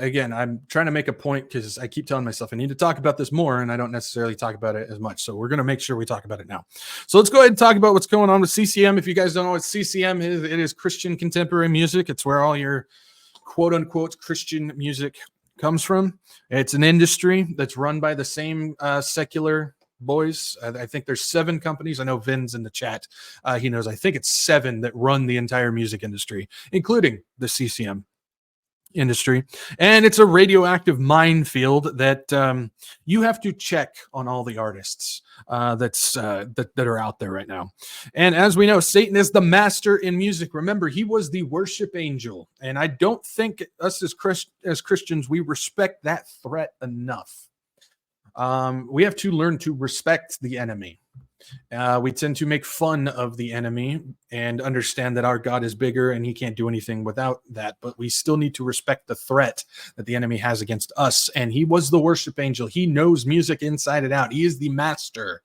Again, I'm trying to make a point because I keep telling myself I need to talk about this more, and I don't necessarily talk about it as much. So we're going to make sure we talk about it now. So let's go ahead and talk about what's going on with CCM. If you guys don't know what CCM is, it is Christian contemporary music. It's where all your quote unquote Christian music comes from. It's an industry that's run by the same secular boys. I think there's 7 companies. I know Vin's in the chat. He knows. I think it's 7 that run the entire music industry, including the CCM industry. And it's a radioactive minefield that you have to check on all the artists that are out there right now. And as we know, Satan is the master in music. Remember, he was the worship angel, and I don't think us as Christians we respect that threat enough. We have to learn to respect the enemy. We tend to make fun of the enemy and understand that our God is bigger and he can't do anything without that. But we still need to respect the threat that the enemy has against us. And he was the worship angel. He knows music inside and out. He is the master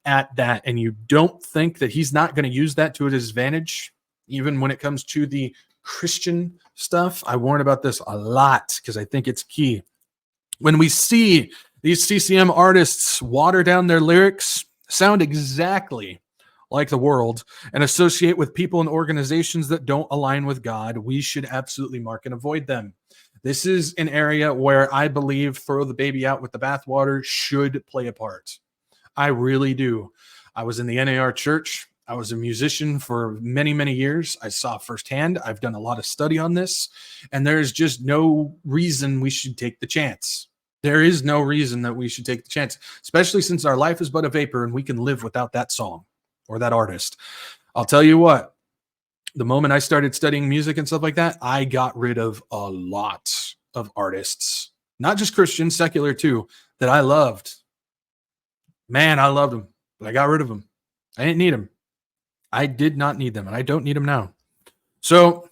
at that. And you don't think that he's not going to use that to his advantage, even when it comes to the Christian stuff. I warn about this a lot because I think it's key. When we see these CCM artists water down their lyrics, sound exactly like the world, and associate with people and organizations that don't align with God, we should absolutely mark and avoid them. This is an area where I believe throw the baby out with the bathwater should play a part. I really do. I was in the NAR church. I was a musician for many, many years. I saw firsthand. I've done a lot of study on this, and there's just no reason we should take the chance. There is no reason that we should take the chance, especially since our life is but a vapor and we can live without that song or that artist. I'll tell you what, the moment I started studying music and stuff like that, I got rid of a lot of artists, not just Christian, secular too, that I loved. Man, I loved them, but I got rid of them. I didn't need them. I did not need them, and I don't need them now. So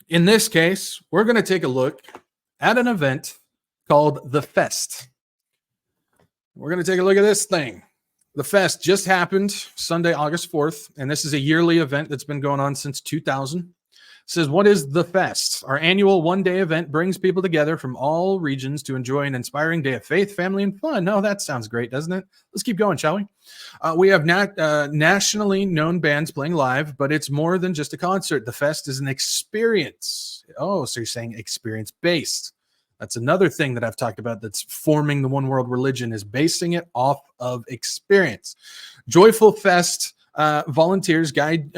in this case, we're going to take a look at an event called The Fest. We're going to take a look at this thing. The Fest just happened Sunday, August 4th, and this is a yearly event that's been going on since 2000. It says, what is The Fest? Our annual one-day event brings people together from all regions to enjoy an inspiring day of faith, family, and fun. Oh, that sounds great, doesn't it? Let's keep going, shall we? We have nationally known bands playing live, but it's more than just a concert. The Fest is an experience. Oh, so you're saying experience-based. That's another thing that I've talked about that's forming the one world religion, is basing it off of experience. Joyful Fest volunteers guide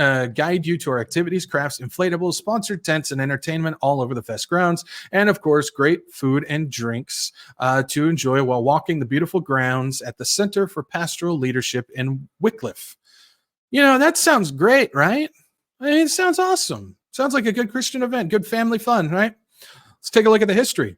you to our activities, crafts, inflatables, sponsored tents, and entertainment all over the Fest grounds. And of course, great food and drinks to enjoy while walking the beautiful grounds at the Center for Pastoral Leadership in Wycliffe. You know, that sounds great, right? I mean, it sounds awesome. Sounds like a good Christian event, good family fun, right? Let's take a look at the history.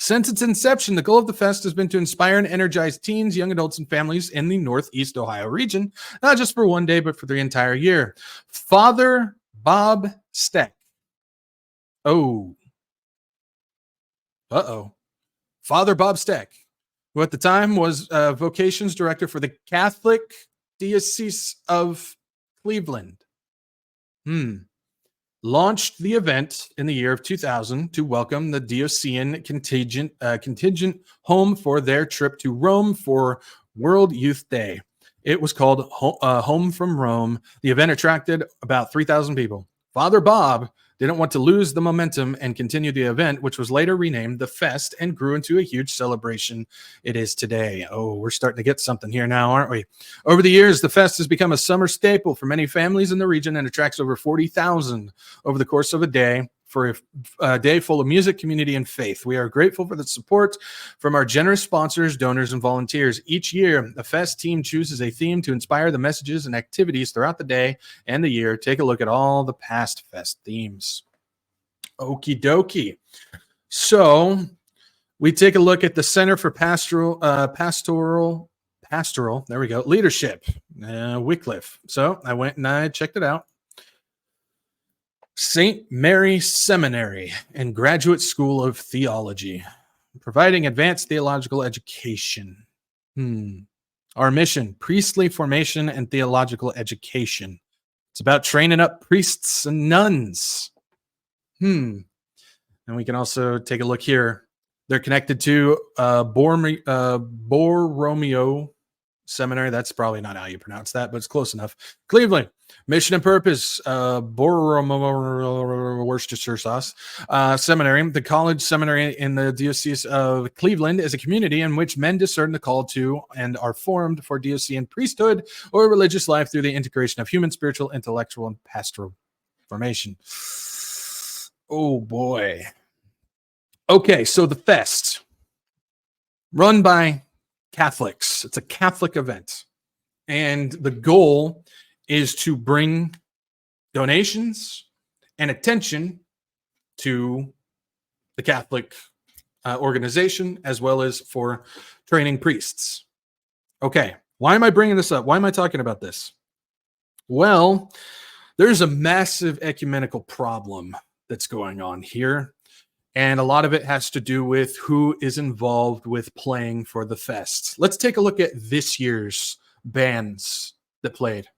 Since its inception, the goal of the Fest has been to inspire and energize teens, young adults, and families in the Northeast Ohio region, not just for one day, but for the entire year. Father Bob Steck. Father Bob Steck, who at the time was vocations director for the Catholic Diocese of Cleveland. Launched the event in the year of 2000 to welcome the diocesan contingent home for their trip to Rome for World Youth Day. It was called Home from Rome. The event attracted about 3,000 people. Father Bob didn't want to lose the momentum and continue the event, which was later renamed The Fest and grew into a huge celebration it is today. Oh, we're starting to get something here now, aren't we? Over the years, The Fest has become a summer staple for many families in the region and attracts over 40,000 over the course of a day for a day full of music, community, and faith. We are grateful for the support from our generous sponsors, donors, and volunteers. Each year, the Fest team chooses a theme to inspire the messages and activities throughout the day and the year. Take a look at all the past Fest themes. Okie dokie. So we take a look at the Center for Pastoral, there we go, Leadership, Wycliffe. So I went and I checked it out. St. Mary Seminary and Graduate School of Theology, providing advanced theological education. Our mission, priestly formation and theological education. It's about training up priests and nuns. And we can also take a look here. They're connected to Borromeo Seminary. That's probably not how you pronounce that, but it's close enough. Cleveland. Mission and purpose, Borromeo Worcestershire sauce seminary. The college seminary in the Diocese of Cleveland is a community in which men discern the call to and are formed for diocesan priesthood or religious life through the integration of human, spiritual, intellectual, and pastoral formation. Oh boy. Okay, so the fest, run by Catholics. It's a Catholic event. And the goal is to bring donations and attention to the Catholic organization, as well as for training priests. Okay, why am I bringing this up? Why am I talking about this? Well, there's a massive ecumenical problem that's going on here. And a lot of it has to do with who is involved with playing for the fest. Let's take a look at this year's bands that played.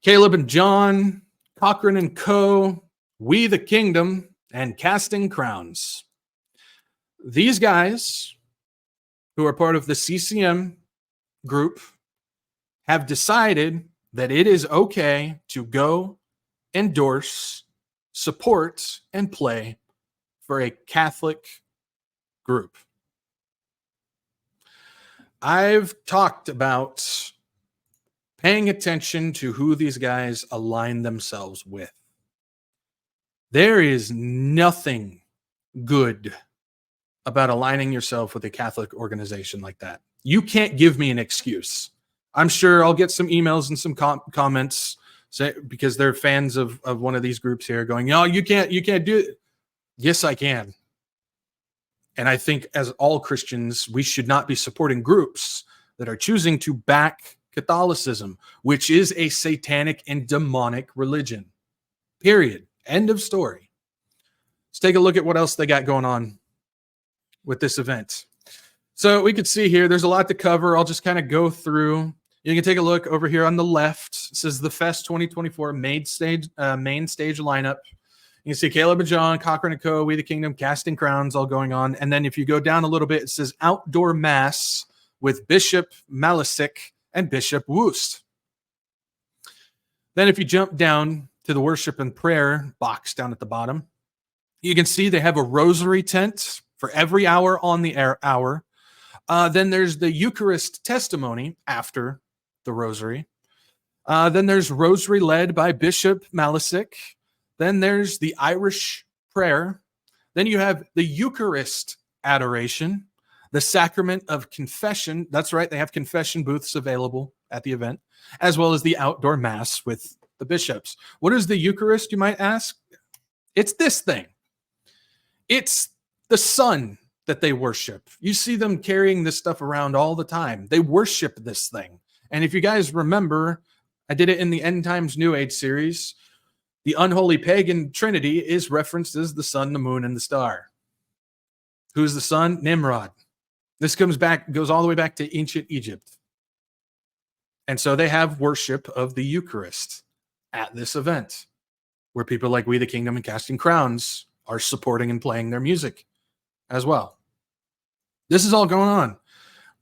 Caleb and John, Cochran and Co., We the Kingdom, and Casting Crowns. These guys, who are part of the CCM group, have decided that it is okay to go endorse, support, and play for a Catholic group. I've talked about paying attention to who these guys align themselves with. There is nothing good about aligning yourself with a Catholic organization like that. You can't give me an excuse. I'm sure I'll get some emails and some comments because they're fans of one of these groups here going, no, you can't do it. Yes, I can. And I think as all Christians, we should not be supporting groups that are choosing to back Catholicism, which is a satanic and demonic religion. Period. End of story. Let's take a look at what else they got going on with this event. So we could see here, there's a lot to cover. I'll just kind of go through. You can take a look over here on the left. It says the Fest 2024 main stage lineup. You can see Caleb and John, Cochran and Co., We the Kingdom, Casting Crowns, all going on. And then if you go down a little bit, it says Outdoor Mass with Bishop Malisic and Bishop Woost. Then if you jump down to the worship and prayer box down at the bottom, you can see they have a rosary tent for every hour on the hour. Then there's the Eucharist testimony after the rosary. Then there's rosary led by Bishop Malisic. Then there's the Irish prayer. Then you have the Eucharist adoration, the sacrament of confession. That's right, they have confession booths available at the event, as well as the outdoor mass with the bishops. What is the Eucharist, you might ask? It's this thing. It's the Son that they worship. You see them carrying this stuff around all the time. They worship this thing. And if you guys remember, I did it in the End Times New Age series. The unholy pagan trinity is referenced as the sun, the moon, and the star. Who's the sun? Nimrod. This goes all the way back to ancient Egypt. And so they have worship of the Eucharist at this event, where people like We the Kingdom and Casting Crowns are supporting and playing their music as well. This is all going on.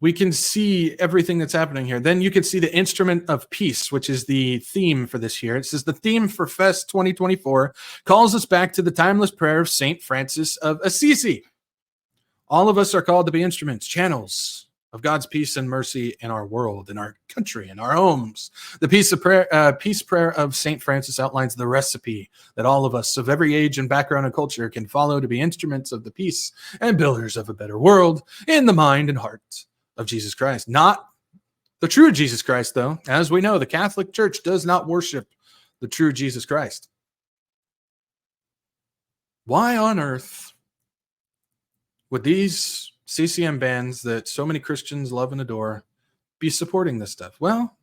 We can see everything that's happening here. Then you can see the Instrument of Peace, which is the theme for this year. It says the theme for Fest 2024 calls us back to the timeless prayer of St. Francis of Assisi. All of us are called to be instruments, channels of God's peace and mercy in our world, in our country, in our homes. The peace prayer of St. Francis outlines the recipe that all of us of every age and background and culture can follow to be instruments of the peace and builders of a better world in the mind and heart of Jesus Christ. Not the true Jesus Christ, though. As we know, the Catholic Church does not worship the true Jesus Christ. Why on earth would these CCM bands that so many Christians love and adore be supporting this stuff? Well,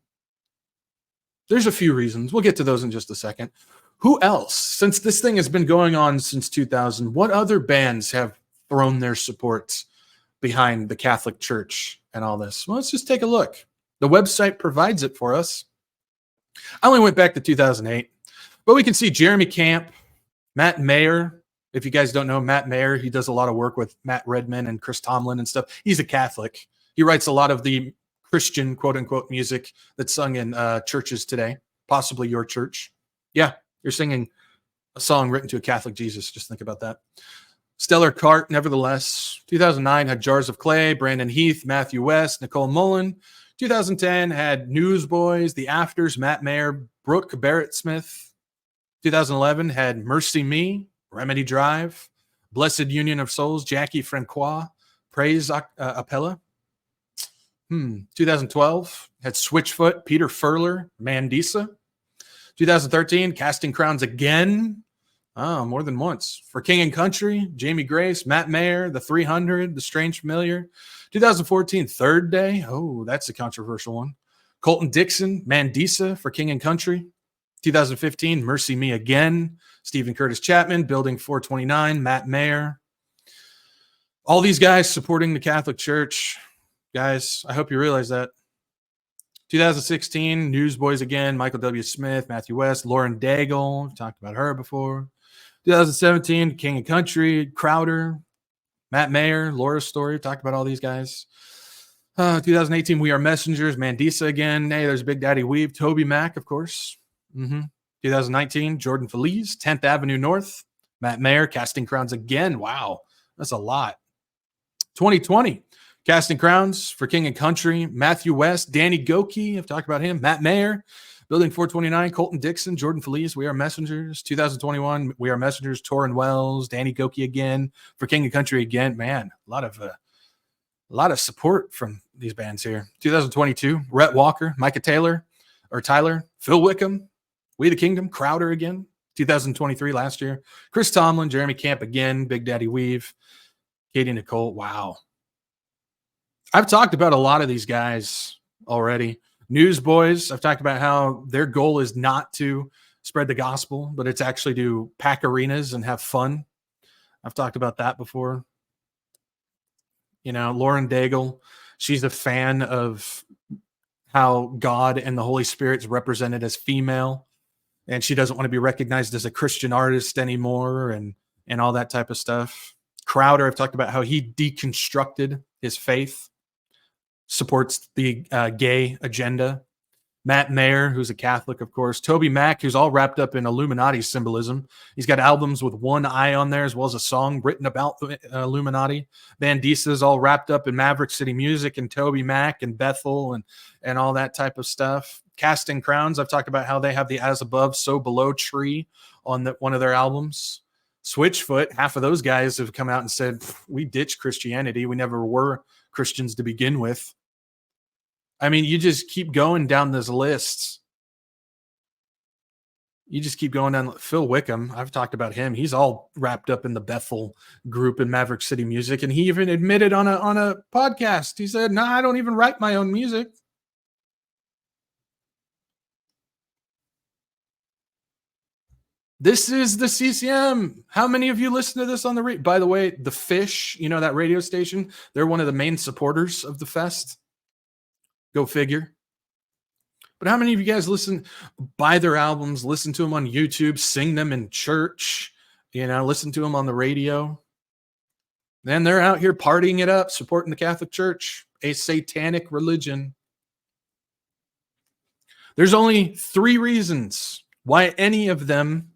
there's a few reasons. We'll get to those in just a second. Who else? Since this thing has been going on since 2000, what other bands have thrown their support behind the Catholic Church and all this? Well, let's just take a look. The website provides it for us. I only went back to 2008, but we can see Jeremy Camp, Matt Mayer. If you guys don't know Matt Mayer, he does a lot of work with Matt Redman and Chris Tomlin and stuff. He's a Catholic. He writes a lot of the Christian, quote unquote, music that's sung in churches today, possibly your church. Yeah, you're singing a song written to a Catholic Jesus. Just think about that. Stellar Cart, nevertheless. 2009 had Jars of Clay, Brandon Heath, Matthew West, Nicole Mullen. 2010 had Newsboys, The Afters, Matt Mayer, Brooke Barrett Smith. 2011 had Mercy Me, Remedy Drive, Blessed Union of Souls, Jackie Francois, Praise Appella. 2012 had Switchfoot, Peter Furler, Mandisa. 2013, Casting Crowns again. Oh, more than once. For King and Country, Jamie Grace, Matt Mayer, The 300, The Strange Familiar. 2014, Third Day. Oh, that's a controversial one. Colton Dixon, Mandisa for King and Country. 2015, Mercy Me Again. Stephen Curtis Chapman, Building 429, Matt Mayer. All these guys supporting the Catholic Church. Guys, I hope you realize that. 2016, Newsboys again, Michael W. Smith, Matthew West, Lauren Daigle. We've talked about her before. 2017, King and Country, Crowder, Matt Mayer, Laura's Story. We've talked about all these guys. 2018, We Are Messengers, Mandisa again. Hey, there's Big Daddy Weave, Toby Mac, of course. 2019, Jordan Feliz, 10th Avenue North, Matt Mayer, Casting Crowns again. Wow, that's a lot. 2020, Casting Crowns for King and Country, Matthew West, Danny Goki, I've talked about him, Matt Mayer, Building 429, Colton Dixon, Jordan Feliz, We Are Messengers. 2021, We Are Messengers, Torrin Wells, Danny Goki again, for King and Country again. Man, a lot of support from these bands here. 2022, Rhett Walker, Micah Taylor, Phil Wickham, We the Kingdom, Crowder again. 2023, last year, Chris Tomlin, Jeremy Camp again, Big Daddy Weave, Katie Nicole. Wow. I've talked about a lot of these guys already. Newsboys, I've talked about how their goal is not to spread the gospel, but it's actually to pack arenas and have fun. I've talked about that before. You know, Lauren Daigle, she's a fan of how God and the Holy Spirit's represented as female, and she doesn't want to be recognized as a Christian artist anymore and all that type of stuff. Crowder, I've talked about how he deconstructed his faith, supports the gay agenda. Matt Mayer, who's a Catholic, of course. Toby Mac, who's all wrapped up in Illuminati symbolism. He's got albums with one eye on there, as well as a song written about the Illuminati. Bandisa's all wrapped up in Maverick City Music and Toby Mac and Bethel and all that type of stuff. Casting Crowns, I've talked about how they have the As Above, So Below tree on one of their albums. Switchfoot, half of those guys have come out and said, we ditched Christianity. We never were Christians to begin with. I mean, you just keep going down this list. You just keep going down. Phil Wickham, I've talked about him. He's all wrapped up in the Bethel group in Maverick City Music. And he even admitted on a podcast, he said, no, I don't even write my own music. This is the CCM. How many of you listen to this on the radio? By the way, The Fish, you know, that radio station, they're one of the main supporters of the fest. Go figure. But how many of you guys buy their albums, listen to them on YouTube, sing them in church, listen to them on the radio? Then they're out here partying it up, supporting the Catholic Church, a satanic religion. There's only 3 reasons why any of them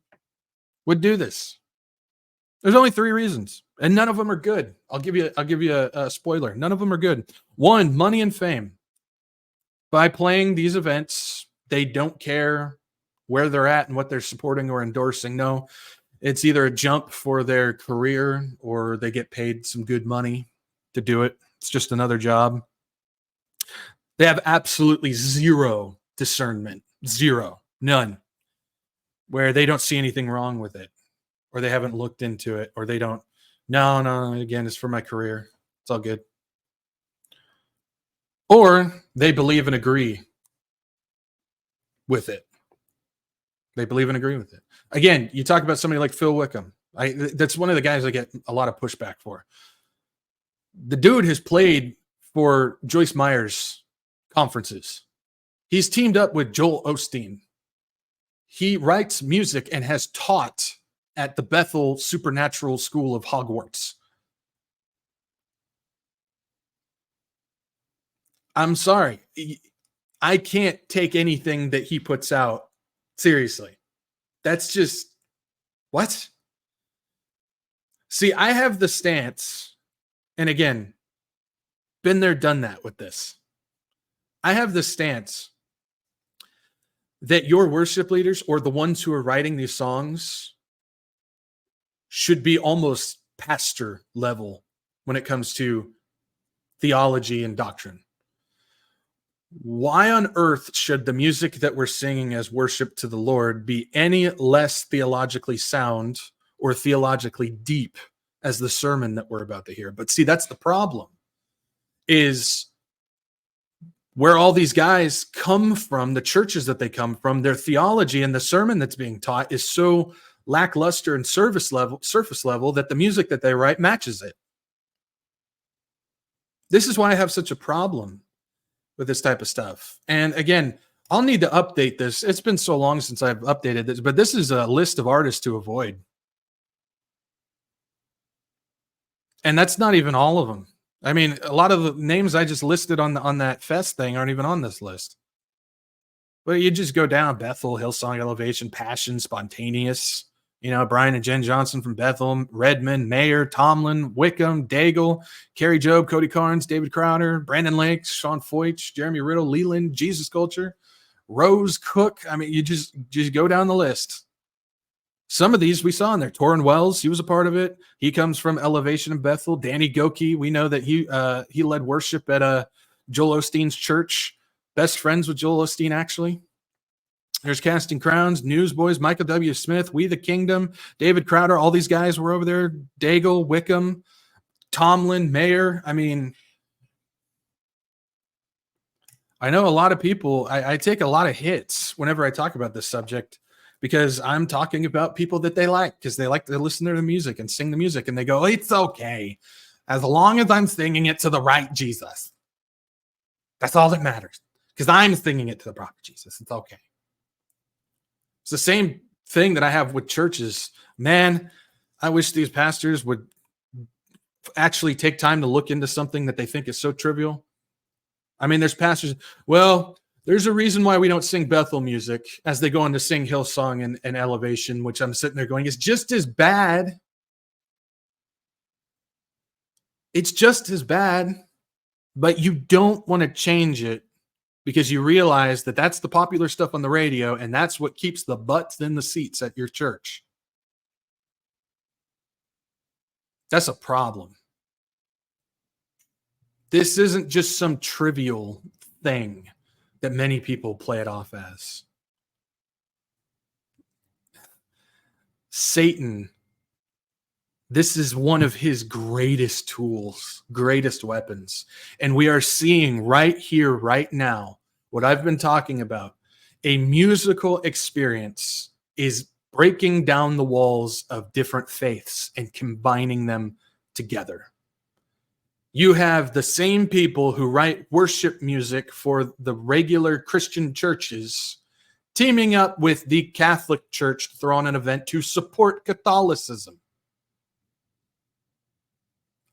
would do this. There's only 3 reasons, and none of them are good. I'll give you a spoiler. None of them are good. 1, money and fame. By playing these events, they don't care where they're at and what they're supporting or endorsing. No, it's either a jump for their career or they get paid some good money to do it. It's just another job. They have absolutely zero discernment. Zero. None. Where they don't see anything wrong with it, or they haven't looked into it, or they don't, no, again, it's for my career. It's all good. Or they believe and agree with it. They believe and agree with it. Again, you talk about somebody like Phil Wickham. That's one of the guys I get a lot of pushback for. The dude has played for Joyce Meyer's conferences. He's teamed up with Joel Osteen. He writes music and has taught at the Bethel Supernatural School of Hogwarts. I'm sorry. I can't take anything that he puts out seriously. That's just, what? See, I have the stance, and again, been there, done that with this. I have the stance that your worship leaders or the ones who are writing these songs should be almost pastor level when it comes to theology and doctrine. Why on earth should the music that we're singing as worship to the Lord be any less theologically sound or theologically deep as the sermon that we're about to hear? But see, that's the problem, is where all these guys come from, the churches that they come from, their theology and the sermon that's being taught is so lackluster and surface level that the music that they write matches it. This is why I have such a problem with this type of stuff. And again, I'll need to update this. It's been so long since I've updated this, but this is a list of artists to avoid. And that's not even all of them. I mean, a lot of the names I just listed on that fest thing aren't even on this list. But you just go down: Bethel, Hillsong, Elevation, Passion, Spontaneous, Brian and Jen Johnson from Bethel, Redmond, Mayer, Tomlin, Wickham, Daigle, Kerry Jobe, Cody Carnes, David Crowder, Brandon Lake, Sean Foyt, Jeremy Riddle, Leland, Jesus Culture, Rose Cook. I mean, you just go down the list. Some of these we saw in there. Torrin Wells, he was a part of it. He comes from Elevation in Bethel. Danny Goki, we know that he led worship at Joel Osteen's church. Best friends with Joel Osteen, actually. There's Casting Crowns, Newsboys, Michael W. Smith, We the Kingdom, David Crowder. All these guys were over there. Daigle, Wickham, Tomlin, Mayer. I mean, I know a lot of people, I take a lot of hits whenever I talk about this subject, because I'm talking about people that they like, because they like to listen to the music and sing the music, and they go, it's okay, as long as I'm singing it to the right Jesus. That's all that matters, because I'm singing it to the proper Jesus. It's okay. It's the same thing that I have with churches. Man, I wish these pastors would actually take time to look into something that they think is so trivial. I mean, there's pastors, well, there's a reason why we don't sing Bethel music as they go on to sing Hillsong and Elevation, which I'm sitting there going, it's just as bad. It's just as bad, but you don't want to change it because you realize that that's the popular stuff on the radio, and that's what keeps the butts in the seats at your church. That's a problem. This isn't just some trivial thing that many people play it off as. Satan, this is one of his greatest tools, greatest weapons. And we are seeing right here, right now, what I've been talking about. A musical experience is breaking down the walls of different faiths and combining them together. You have the same people who write worship music for the regular Christian churches teaming up with the Catholic Church to throw on an event to support Catholicism.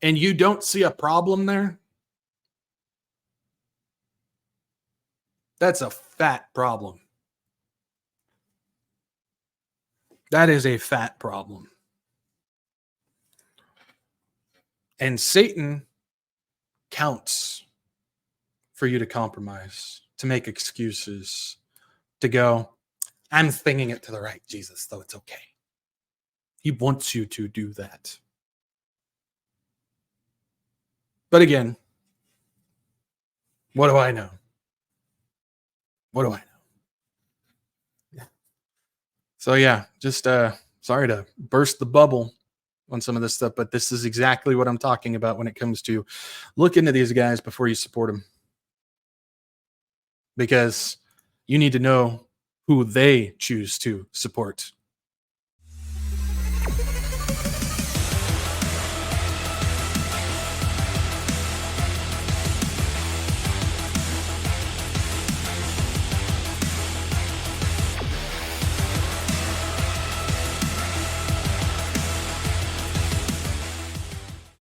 And you don't see a problem there? That's a fat problem. That is a fat problem. And Satan counts for you to compromise, to make excuses, to go, I'm singing it to the right Jesus, so it's okay. He wants you to do that. But again, what do I know? What do I know? So yeah, just sorry to burst the bubble on some of this stuff, but this is exactly what I'm talking about when it comes to look into these guys before you support them. Because you need to know who they choose to support.